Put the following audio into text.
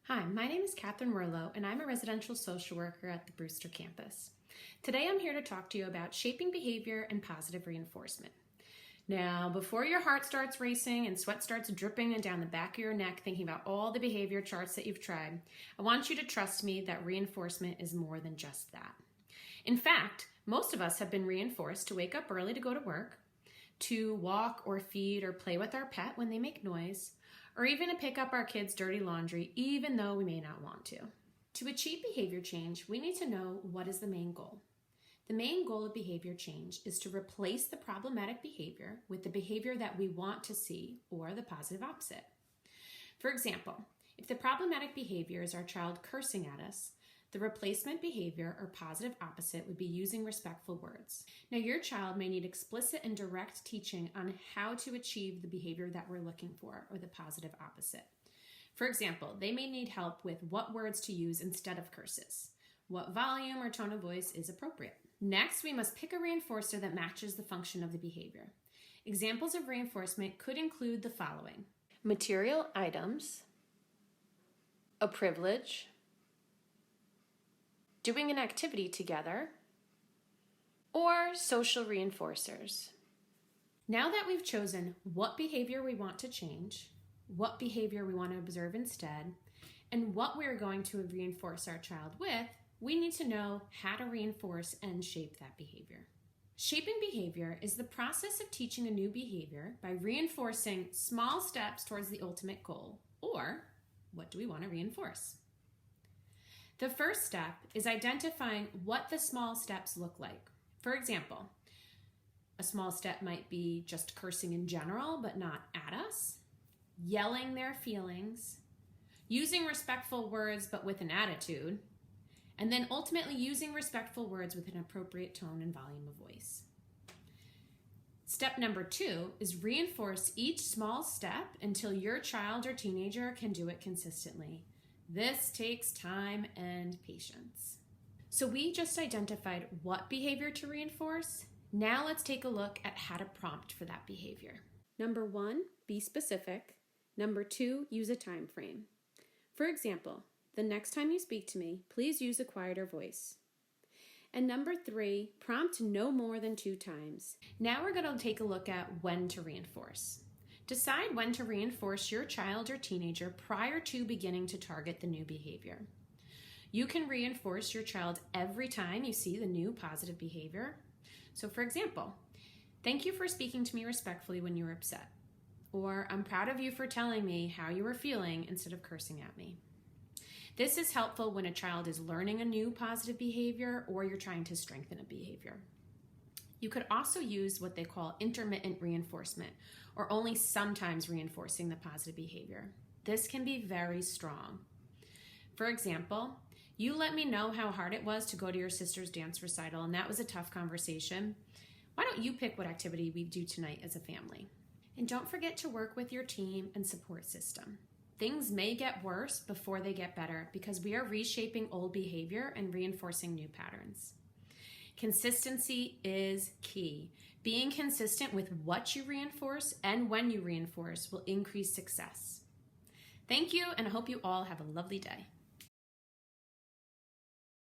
Hi, my name is Catherine Werlau, and I'm a residential social worker at the Brewster campus. Today I'm here to talk to you about shaping behavior and positive reinforcement. Now, before your heart starts racing and sweat starts dripping down the back of your neck thinking about all the behavior charts that you've tried, I want you to trust me that reinforcement is more than just that. In fact, most of us have been reinforced to wake up early to go to work, to walk or feed or play with our pet when they make noise, or even to pick up our kids' dirty laundry, even though we may not want to. To achieve behavior change, we need to know what is the main goal. The main goal of behavior change is to replace the problematic behavior with the behavior that we want to see, or the positive opposite. For example, if the problematic behavior is our child cursing at us, the replacement behavior or positive opposite would be using respectful words. Now, your child may need explicit and direct teaching on how to achieve the behavior that we're looking for, or the positive opposite. For example, they may need help with what words to use instead of curses, what volume or tone of voice is appropriate. Next, we must pick a reinforcer that matches the function of the behavior. Examples of reinforcement could include the following: material items, a privilege, doing an activity together, or social reinforcers. Now that we've chosen what behavior we want to change, what behavior we want to observe instead, and what we're going to reinforce our child with, we need to know how to reinforce and shape that behavior. Shaping behavior is the process of teaching a new behavior by reinforcing small steps towards the ultimate goal, or what do we want to reinforce? The first step is identifying what the small steps look like. For example, a small step might be just cursing in general, but not at us, yelling their feelings, using respectful words but with an attitude, and then ultimately using respectful words with an appropriate tone and volume of voice. Step number 2 is reinforce each small step until your child or teenager can do it consistently. This takes time and patience. So we just identified what behavior to reinforce. Now let's take a look at how to prompt for that behavior. Number 1, be specific. Number 2, use a time frame. For example, the next time you speak to me, please use a quieter voice. And number 3, prompt no more than 2 times. Now we're going to take a look at when to reinforce. Decide when to reinforce your child or teenager prior to beginning to target the new behavior. You can reinforce your child every time you see the new positive behavior. So for example, thank you for speaking to me respectfully when you were upset. Or I'm proud of you for telling me how you were feeling instead of cursing at me. This is helpful when a child is learning a new positive behavior or you're trying to strengthen a behavior. You could also use what they call intermittent reinforcement, or only sometimes reinforcing the positive behavior. This can be very strong. For example, you let me know how hard it was to go to your sister's dance recital, and that was a tough conversation. Why don't you pick what activity we do tonight as a family? And don't forget to work with your team and support system. Things may get worse before they get better because we are reshaping old behavior and reinforcing new patterns. Consistency is key. Being consistent with what you reinforce and when you reinforce will increase success. Thank you, and I hope you all have a lovely day.